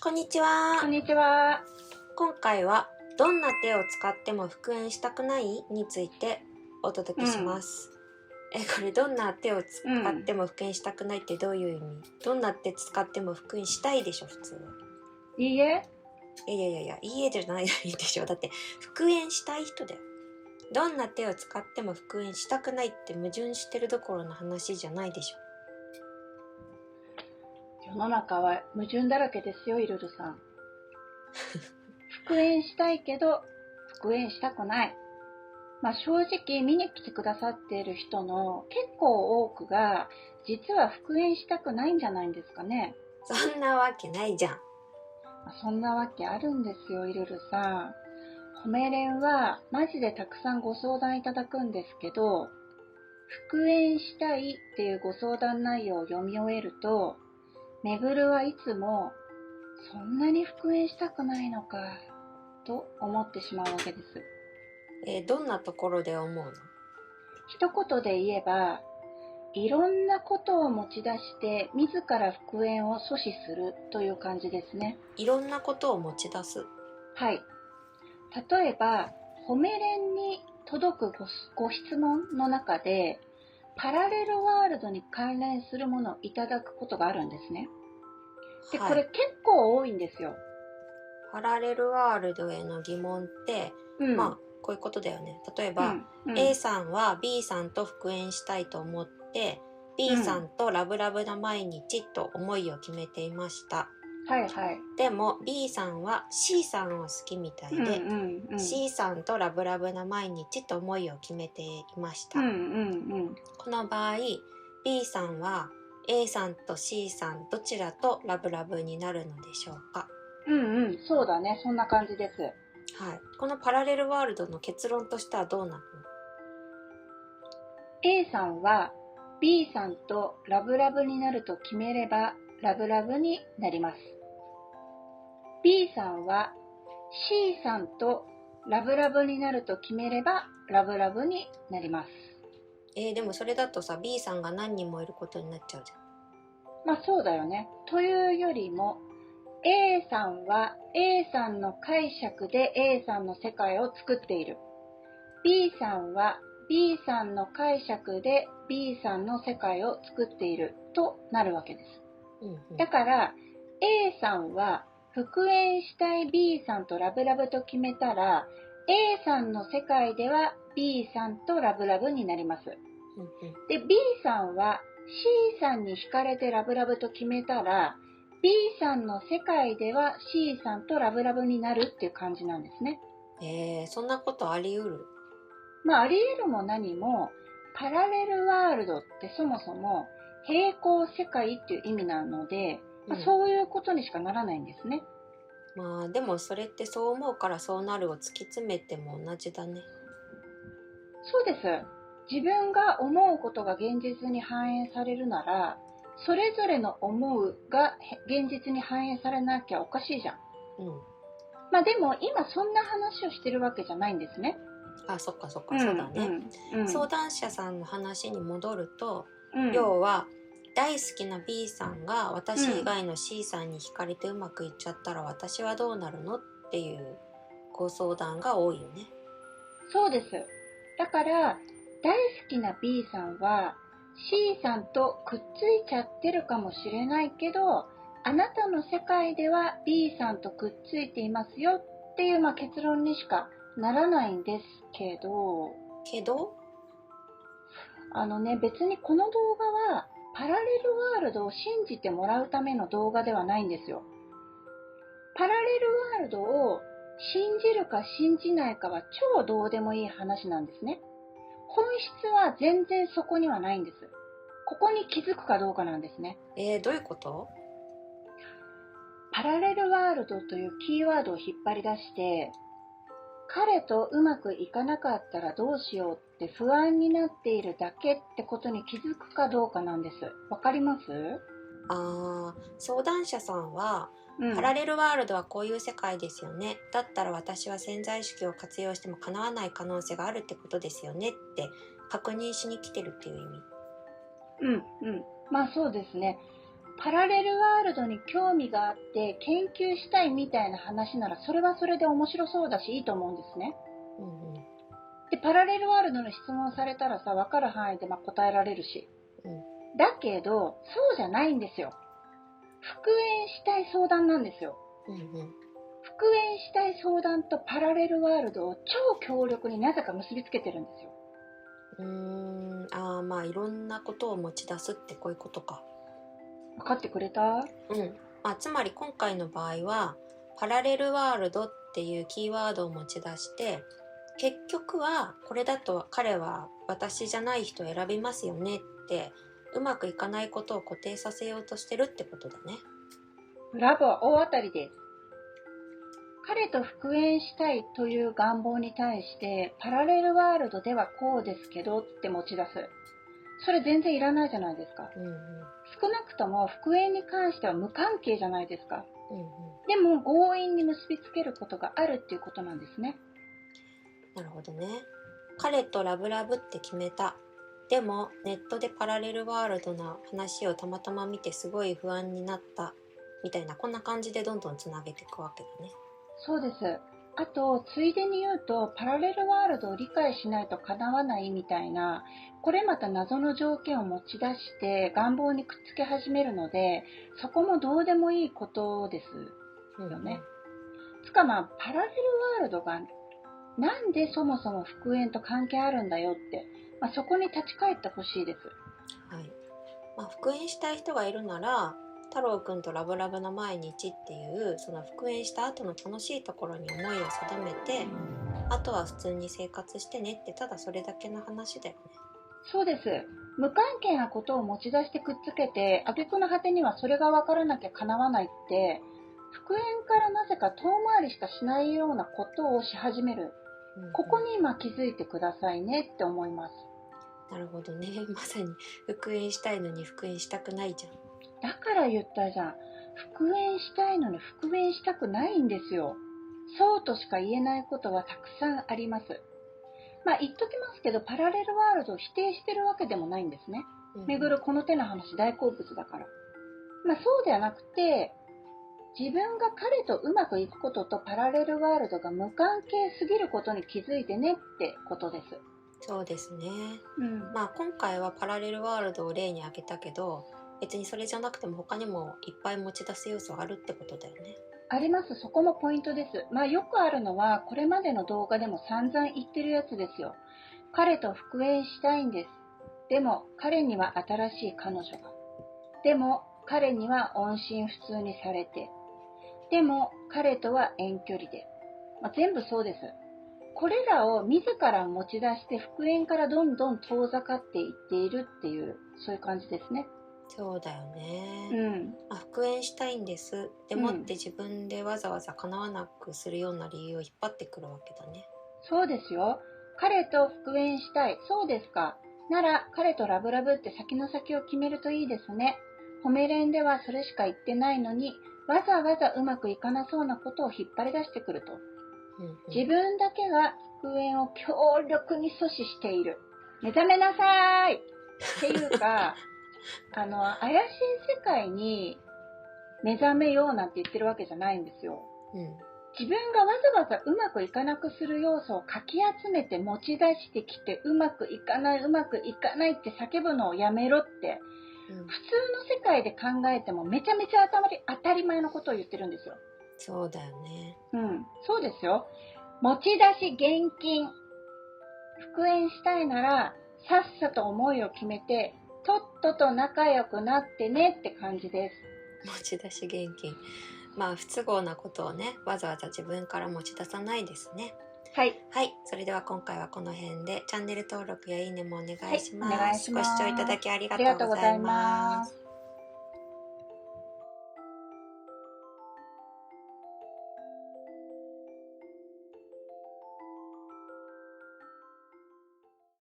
こんにちは。こんにちは。今回はどんな手を使っても復縁したくないについてお届けします。これどんな手を使っても復縁したくないってどういう意味？どんな手使っても復縁したいでしょ普通は。いいえ。いいえじゃないでしょ。だって復縁したい人だよ。どんな手を使っても復縁したくないって矛盾してるどころの話じゃないでしょ。世の中は矛盾だらけですよ、イルルさん。復縁したいけど復縁したくない。正直見に来てくださっている人の結構多くが実は復縁したくないんじゃないんですかね。そんなわけないじゃん。そんなわけあるんですよ、イルルさん。褒め連はマジでたくさんご相談いただくんですけど、復縁したいっていうご相談内容を読み終えると、めぐるはいつもそんなに復縁したくないのかと思ってしまうわけです。どんなところで思うの？一言で言えば、いろんなことを持ち出して自ら復縁を阻止するという感じですね。いろんなことを持ち出す。はい。例えば、褒め連に届くご質問の中で、パラレルワールドに関連するものをいただくことがあるんですね。で、これ結構多いんですよ。パラレルワールドへの疑問って、こういうことだよね。例えば、A さんは B さんと復縁したいと思って、B さんとラブラブな毎日と思いを決めていました。でも B さんは C さんを好きみたいで、C さんとラブラブな毎日と思いを決めていました。この場合 B さんは A さんと C さんどちらとラブラブになるのでしょうか？そうだね、そんな感じです。はい、このパラレルワールドの結論としてはどうなるの？ A さんは B さんとラブラブになると決めればラブラブになります。B さんは C さんとラブラブになると決めればラブラブになります。でもそれだとさ B さんが何人もいることになっちゃうじゃん。そうだよね。というよりもA さんは A さんの解釈で A さんの世界を作っている。B さんは B さんの解釈で B さんの世界を作っているとなるわけです。だから A さんは復縁したい B さんとラブラブと決めたら A さんの世界では B さんとラブラブになります。で B さんは C さんに惹かれてラブラブと決めたら B さんの世界では C さんとラブラブになるっていう感じなんですね。そんなことあり得る？あり得るも何も、パラレルワールドってそもそも平行世界っていう意味なので、そういうことにしかならないんですね。でもそれってそう思うからそうなるを突き詰めても同じだね。そうです。自分が思うことが現実に反映されるなら、それぞれの思うが現実に反映されなきゃおかしいじゃん。でも今そんな話をしてるわけじゃないんですね。そっか、そうだね。相談者さんの話に戻ると、要は大好きな B さんが私以外の C さんに惹かれてうまくいっちゃったら私はどうなるのっていうご相談が多いよね。そうです。だから大好きな B さんは C さんとくっついちゃってるかもしれないけど、あなたの世界では B さんとくっついていますよっていう、結論にしかならないんですけど、別にこの動画はパラレルワールドを信じてもらうための動画ではないんですよ。パラレルワールドを信じるか信じないかは超どうでもいい話なんですね。本質は全然そこにはないんです。ここに気づくかどうかなんですね。どういうこと？パラレルワールドというキーワードを引っ張り出して、彼とうまくいかなかったらどうしようって不安になっているだけってことに気づくかどうかなんです。わかります？相談者さんは、パラレルワールドはこういう世界ですよね。だったら私は潜在意識を活用しても叶わない可能性があるってことですよねって確認しに来てるっていう意味。そうですね。パラレルワールドに興味があって研究したいみたいな話なら、それはそれで面白そうだしいいと思うんですね。で、パラレルワールドの質問されたらさ、分かる範囲で答えられるし、だけどそうじゃないんですよ。復縁したい相談なんですよ。復縁したい相談とパラレルワールドを超強力になぜか結びつけてるんですよ。まあいろんなことを持ち出すってこういうことか。分かってくれた？つまり今回の場合はパラレルワールドっていうキーワードを持ち出して、結局はこれだと彼は私じゃない人を選びますよねってうまくいかないことを固定させようとしてるってことだね。ブラボー、大当たりです。彼と復縁したいという願望に対してパラレルワールドではこうですけどって持ち出す。それ全然いらないじゃないですか。少なくとも復縁に関しては無関係じゃないですか。でも強引に結びつけることがあるっていうことなんですね。なるほどね。彼とラブラブって決めた。でもネットでパラレルワールドの話をたまたま見てすごい不安になったみたいな、こんな感じでどんどんつなげていくわけだね。そうです。あとついでに言うと、パラレルワールドを理解しないと叶わないみたいな、これまた謎の条件を持ち出して願望にくっつけ始めるので、そこもどうでもいいことですよね。つかパラレルワールドがなんでそもそも復縁と関係あるんだよって、そこに立ち返ってほしいです。復縁したい人がいるなら、太郎くんとラブラブな毎日っていうその復縁した後の楽しいところに思いを定めて、あとは普通に生活してねって、ただそれだけの話だよね。そうです。無関係なことを持ち出してくっつけて、挙句の果てにはそれが分からなきゃ叶わないって、復縁からなぜか遠回りしかしないようなことをし始める。ここに今気づいてくださいねって思います。なるほどね。まさに復縁したいのに復縁したくないじゃん。だから言ったじゃん。復縁したいのに復縁したくないんですよ。そうとしか言えないことはたくさんあります。言っときますけど、パラレルワールドを否定してるわけでもないんですね。めぐるこの手の話大好物だから。そうではなくて、自分が彼とうまくいくこととパラレルワールドが無関係すぎることに気づいてねってことです。そうですね。今回はパラレルワールドを例に挙げたけど、別にそれじゃなくても他にもいっぱい持ち出す要素あるってことだよね。あります。そこもポイントです。よくあるのは、これまでの動画でも散々言ってるやつですよ。彼と復縁したいんです。でも彼には新しい彼女が。でも彼には音信不通にされて。でも彼とは遠距離で。全部そうです。これらを自ら持ち出して復縁からどんどん遠ざかっていっているっていう、そういう感じですね。そうだよね。復縁したいんです。でもって自分でわざわざ叶わなくするような理由を引っ張ってくるわけだね。そうですよ。彼と復縁したい。そうですか。なら彼とラブラブって先の先を決めるといいですね。褒め連ではそれしか言ってないのに、わざわざうまくいかなそうなことを引っ張り出してくると。自分だけが復縁を強力に阻止している。目覚めなさいっていうか、怪しい世界に目覚めようなんて言ってるわけじゃないんですよ。自分がわざわざうまくいかなくする要素をかき集めて持ち出してきて、うまくいかないって叫ぶのをやめろって、普通の世界で考えてもめちゃめちゃ当たり前のことを言ってるんですよ。そうだよね。そうですよ。持ち出し厳禁。復縁したいならさっさと思いを決めて、とっとと仲良くなってねって感じです。持ち出し厳禁。不都合なことをね、わざわざ自分から持ち出さないですね。はい。それでは今回はこの辺で、チャンネル登録やいいねもお願いします。お願いします。ご視聴いただきありがとうございます。